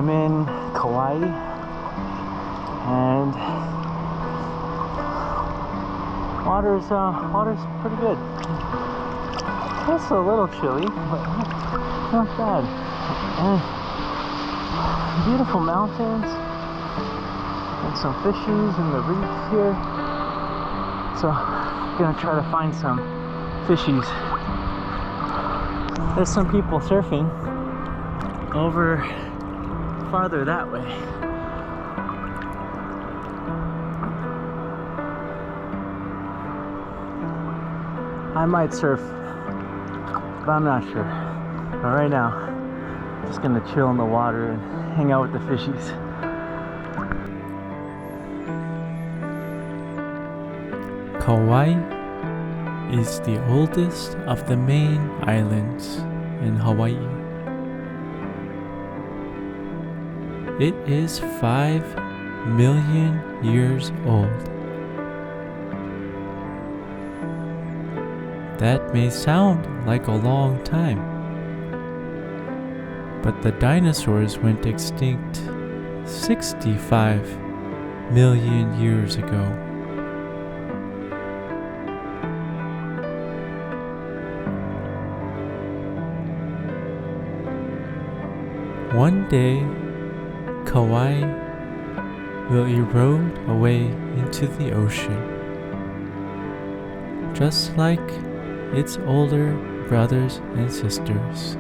I'm in Kauai, and water's pretty good. It's a little chilly, but not bad. And beautiful mountains and some fishies in the reef here. So I'm gonna try to find some fishies. There's some people surfing over farther that way. I might surf, but I'm not sure. But right now, I'm just gonna chill in the water and hang out with the fishies. Kauai is the oldest of the main islands in Hawaii. It is 5 million years old. That may sound like a long time, but the dinosaurs went extinct 65 million years ago. One day, Kauai will erode away into the ocean, just like its older brothers and sisters.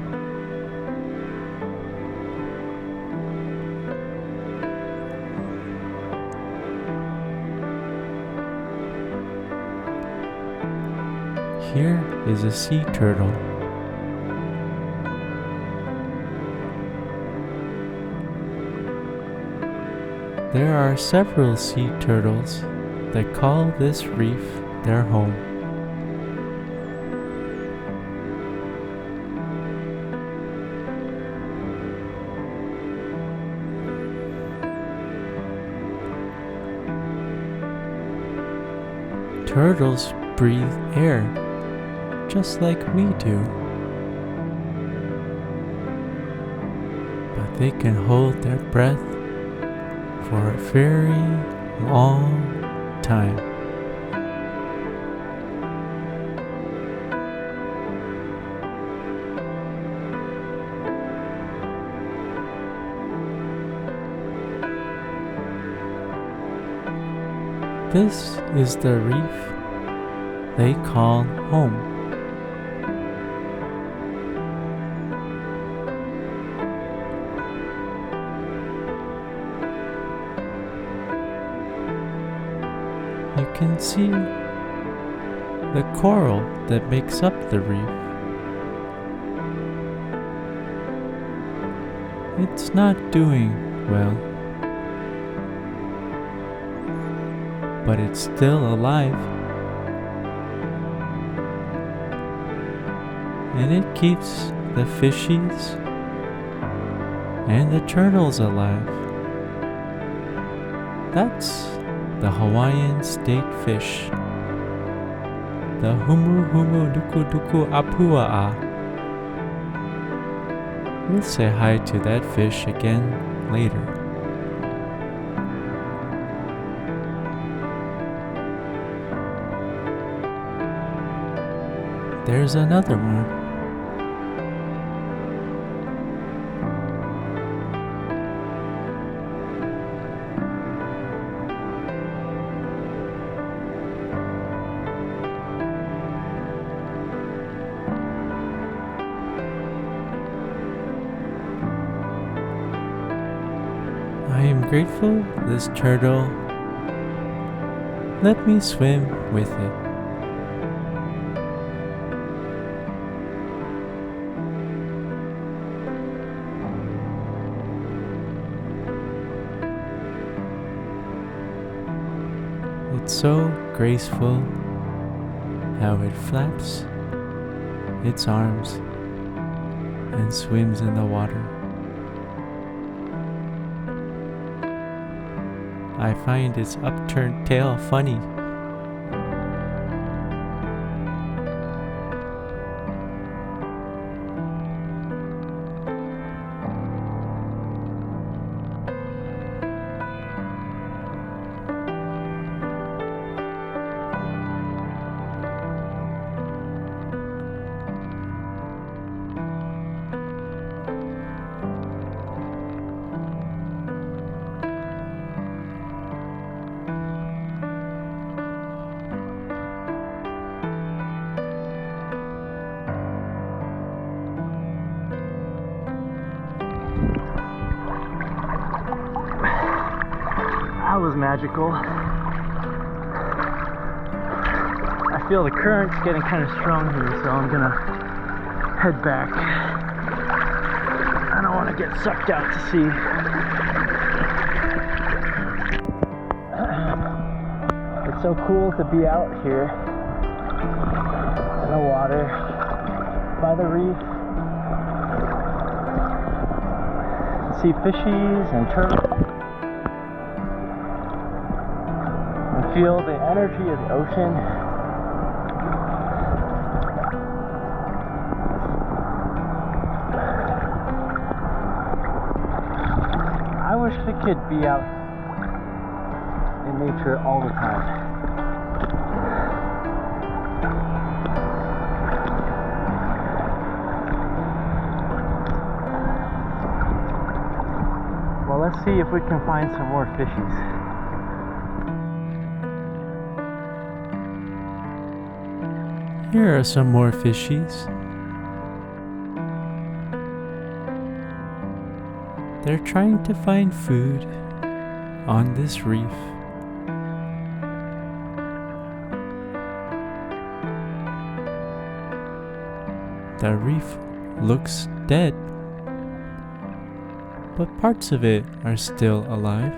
Here is a sea turtle. There are several sea turtles that call this reef their home. Turtles breathe air just like we do, but they can hold their breath for a very long time. This is the reef they call home. You can see the coral that makes up the reef. It's not doing well, but it's still alive, and it keeps the fishies and the turtles alive. That's the Hawaiian state fish, the humu humu duku duku apua'a. We'll say hi to that fish again later. There's another one. I am grateful this turtle let me swim with it. It's so graceful how it flaps its arms and swims in the water. I find its upturned tail funny. feels magical. I feel the current's getting kind of strong here, so I'm gonna head back. I don't want to get sucked out to sea. It's so cool to be out here in the water by the reef. See fishies and turtles. And feel the energy of the ocean. I wish I could be out in nature all the time. Well, let's see if we can find some more fishies. Here are some more fishies. They're trying to find food on this reef. The reef looks dead, but parts of it are still alive.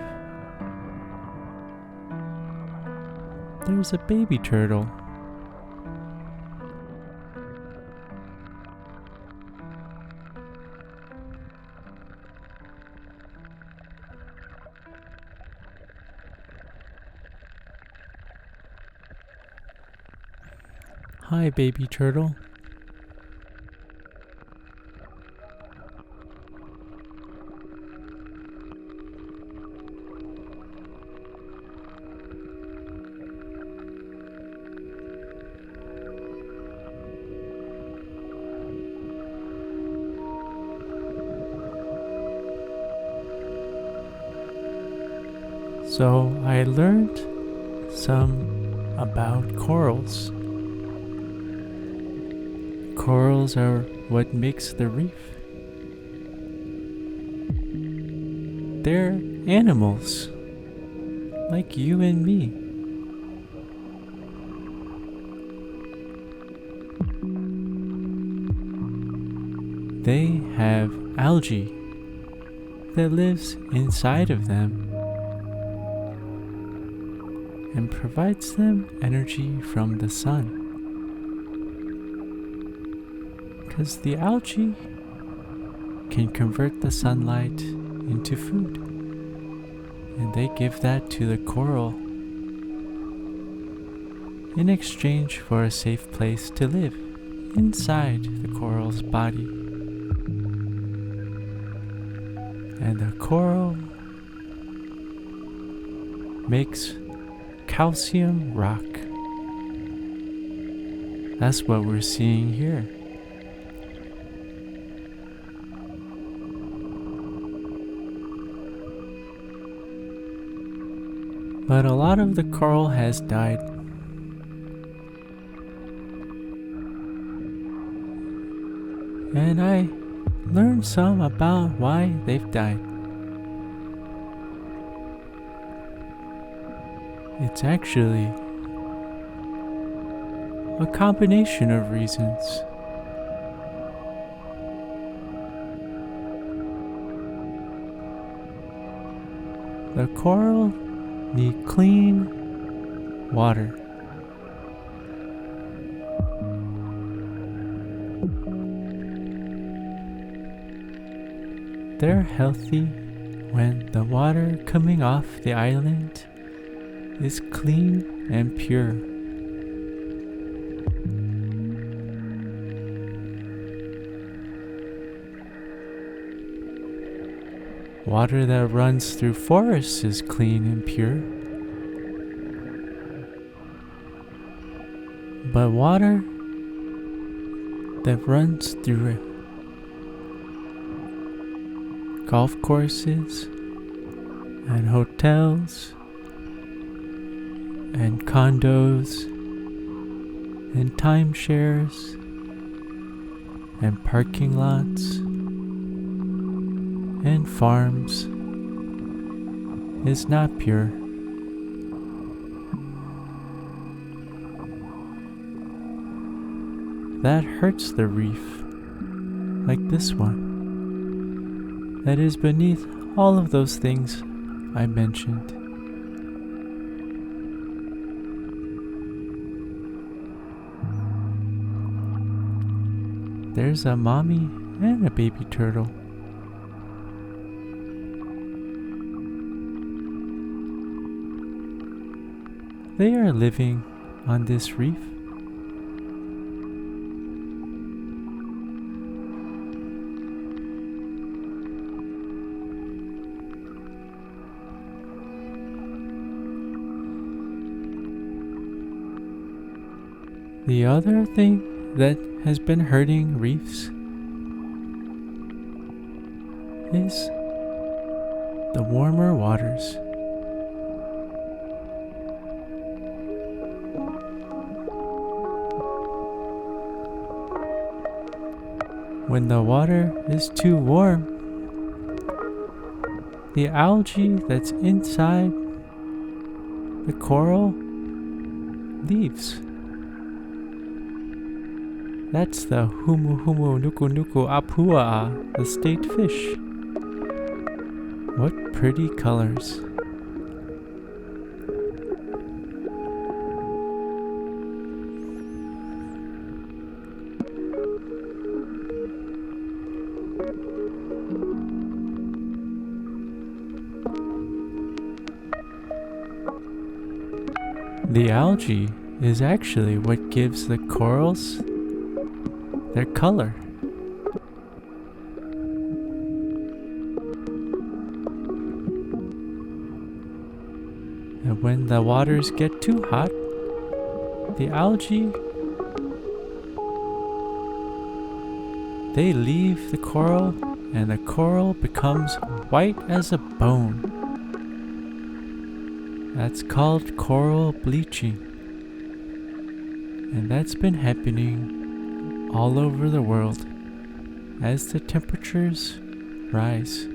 There's a baby turtle. Hi, baby turtle. So I learned some about corals. Corals are what makes the reef. They're animals, like you and me. They have algae that lives inside of them and provides them energy from the sun. Because the algae can convert the sunlight into food, and they give that to the coral in exchange for a safe place to live inside the coral's body. And the coral makes calcium rock. That's what we're seeing here. But a lot of the coral has died. And I learned some about why they've died. It's actually a combination of reasons. The coral need clean water. They're healthy when the water coming off the island is clean and pure. Water that runs through forests is clean and pure. But water that runs through golf courses and hotels and condos and timeshares and parking lots and farms is not pure. that hurts the reef, like this one, that is beneath all of those things I mentioned. There's a mommy and a baby turtle. They are living on this reef. The other thing that has been hurting reefs is the warmer waters. When the water is too warm, the algae that's inside the coral leaves. That's the humu humu nuku nuku apua, the state fish. What pretty colors. The algae is actually what gives the corals their color. And when the waters get too hot, the algae, they leave the coral and the coral becomes white as a bone. That's called coral bleaching. And that's been happening all over the world as the temperatures rise.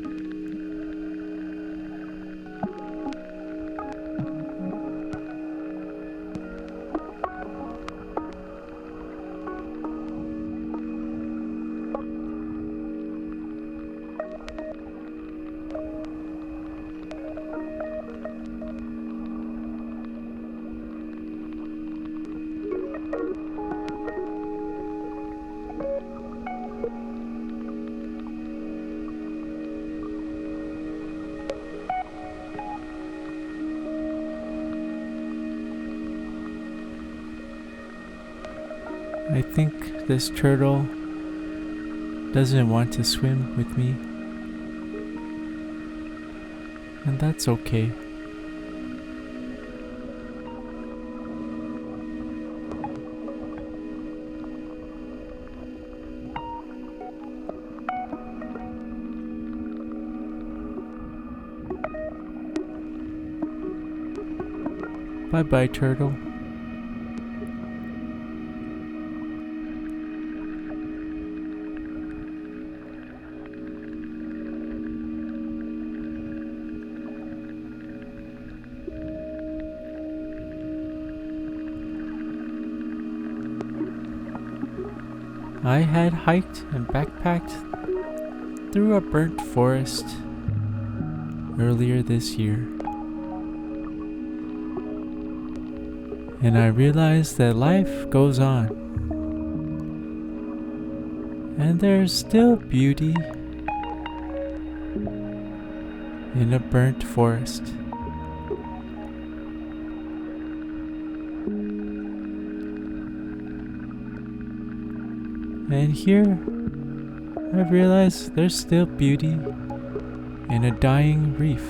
I think this turtle doesn't want to swim with me, and that's okay. Bye-bye, turtle. I had hiked and backpacked through a burnt forest earlier this year, and I realized that life goes on, and there's still beauty in a burnt forest. And here, I've realized there's still beauty in a dying reef.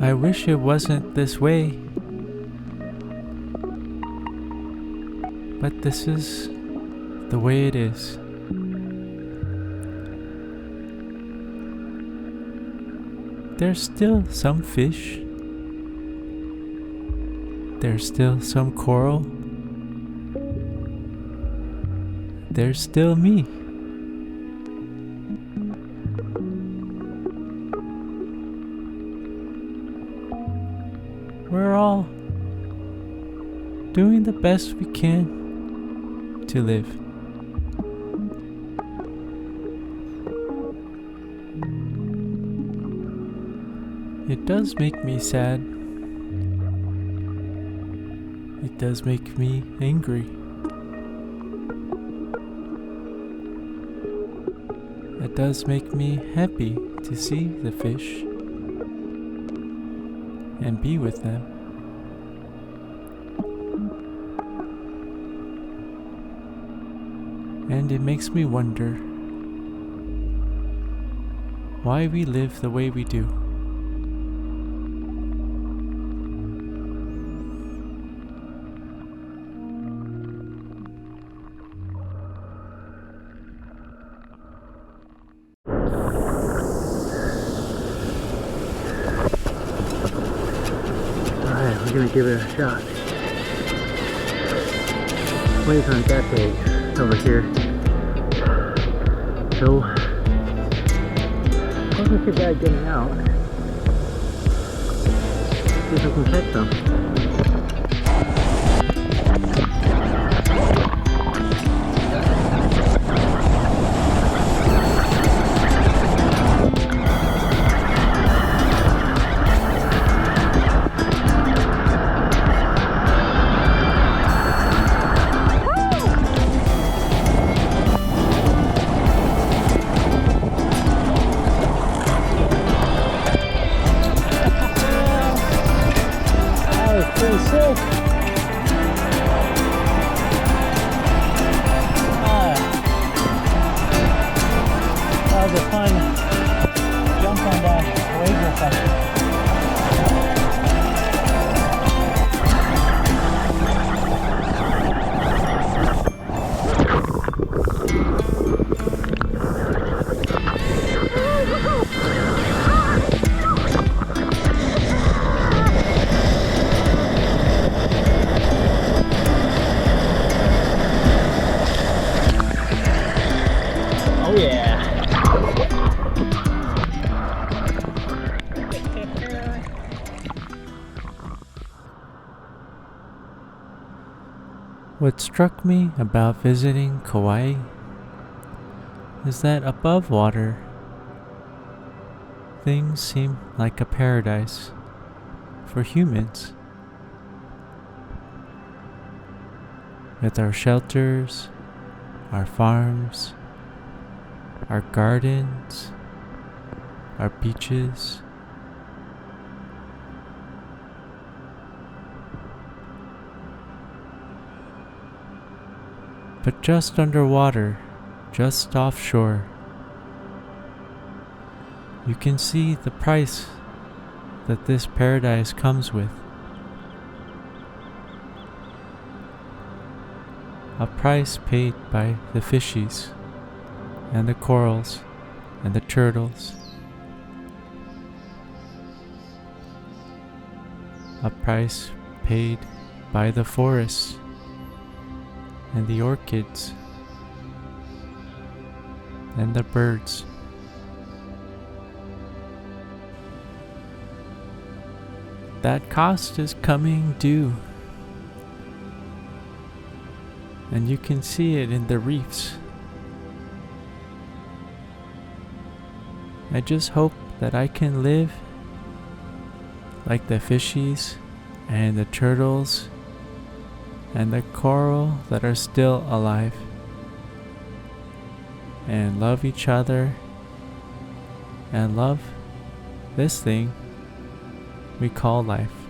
I wish it wasn't this way, but this is the way it is. There's still some fish. There's still some coral. There's still me. doing the best we can to live. It does make me sad. It does make me angry. It does make me happy to see the fish and be with them. And it makes me wonder why we live the way we do. We're gonna give it a shot. Waves aren't that big over here, so it wasn't too bad getting out. See if I can catch some. What struck me about visiting Kauai is that above water, things seem like a paradise for humans. With our shelters, our farms, our gardens, our beaches. But just underwater, just offshore, you can see the price that this paradise comes with. A price paid by the fishies and the corals and the turtles. A price paid by the forests and the orchids and the birds. That cost is coming due, and you can see it in the reefs. I just hope that I can live like the fishies and the turtles and the coral that are still alive, and love each other and love this thing we call life.